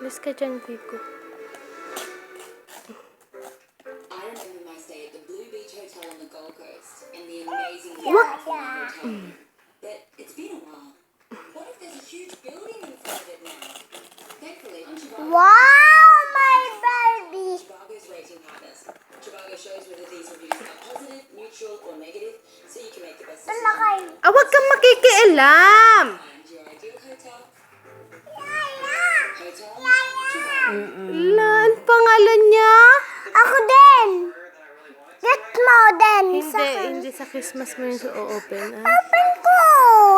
Alis ka dyan, Vico. I remember my stay at the Blue Beach Hotel on the Gold Coast and the amazing hotel. But it's been a while. What if there's a huge building in front of it now? Thankfully, on Trivago. Wow, my baby. Trivago's rating partners. Trivago shows whether these reviews are positive, neutral, or negative, so you can make the best decision. Huwag kang makikialam! Find your ideal hotel. Lan, pangalan niya? Ako din. Get mo din. Hindi sa Christmas mo yung open, ah? Open ko.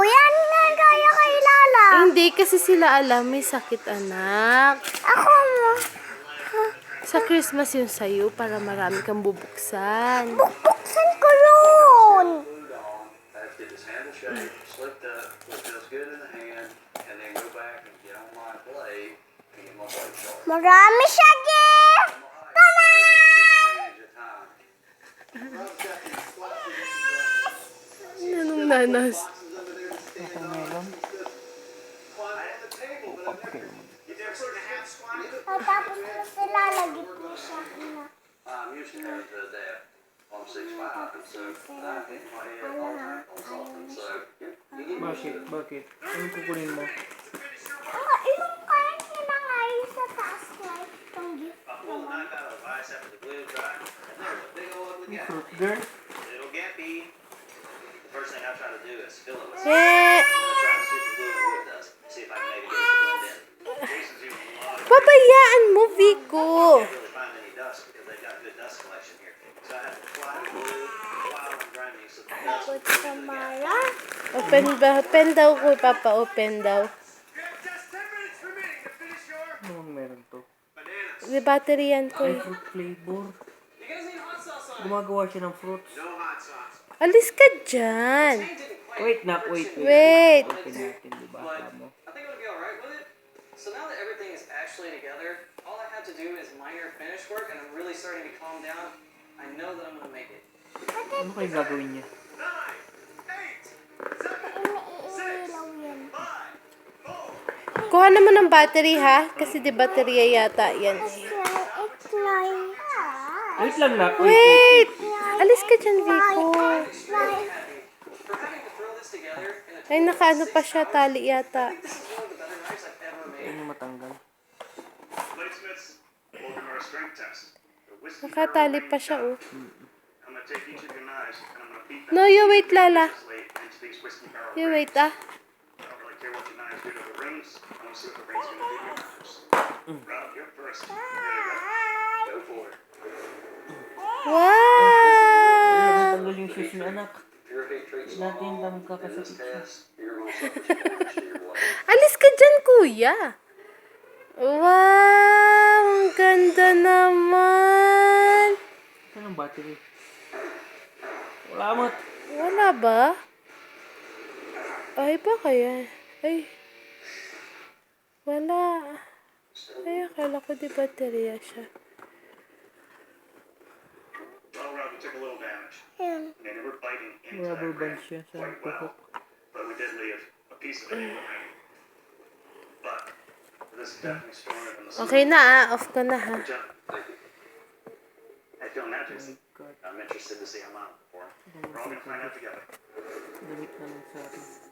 Yan nga kaya kay Lala. Hindi, kasi sila alam, may sakit, anak. Ako mo. Sa Christmas yung sayo para marami kang bubuksan. Buksan ko yun. Marami siya, gift. Anong nanas? Tapos na sila, lagit mo siya. Bakit? Anong kukunin mo? Yung kaya kinangay sa taas ko. Itong gift naman. Fruit girl? Eh! Pabayaan mo, Vico! Good Samara. Open daw ko, Papa, open daw. Anong meron to? May battery yan ko. Ay, fruit flavor. Gumagawa siya ng fruits. Alis ka dyan. Wait. Wait. Open natin, diba? Mo. I think it would be alright with it. So now that everything is actually together, all I have to do is minor finish work, and I'm really starting to calm down. I know that I'm gonna make it. Ano kayo gagawin niya? Iniilaw yan. Kuha naman ng battery, ha? Kasi di baterya yata yan. It's like... Wait lang na. Wait! Alis ka dyan, Vico. For having to throw this together in a Ay, nakaano pa siya, tali yata. this is one of the better knives I've ever made. Ano matanggal? Bladesmiths, welcome to our strength test. The whiskey Nakatali bourbon pa siya, oh. I'm gonna take each of your knives and I'm gonna beat them No, you wait, Lala. slate into these whiskey barrel You rings. wait, ah. I don't really care what your knives do to the rings. I want to see what the rings gonna do to your knives. Rob, you're first. There you go. Go for it. Wow! Tanggal yung shoes ni anak. Natin lang kakasakit siya. Alis ka dyan, kuya. Wow! Ang ganda naman. Saan ang battery? Wala mo. Wala ba? Ay, ba kaya? Ay. Wala. Ay, akala ko di baterya siya. Well, Rob, you took a little damage. Yan. And you were biting into Rubber that band ring siya sa quite well. tuhok. But we did leave a piece of it in the ring. But this is definitely stronger than the Okay na, ah. Off ko na, ha. I feel magic. God. I'm interested to see how mine will perform. We're all gonna find out together. Damit na lang sa akin.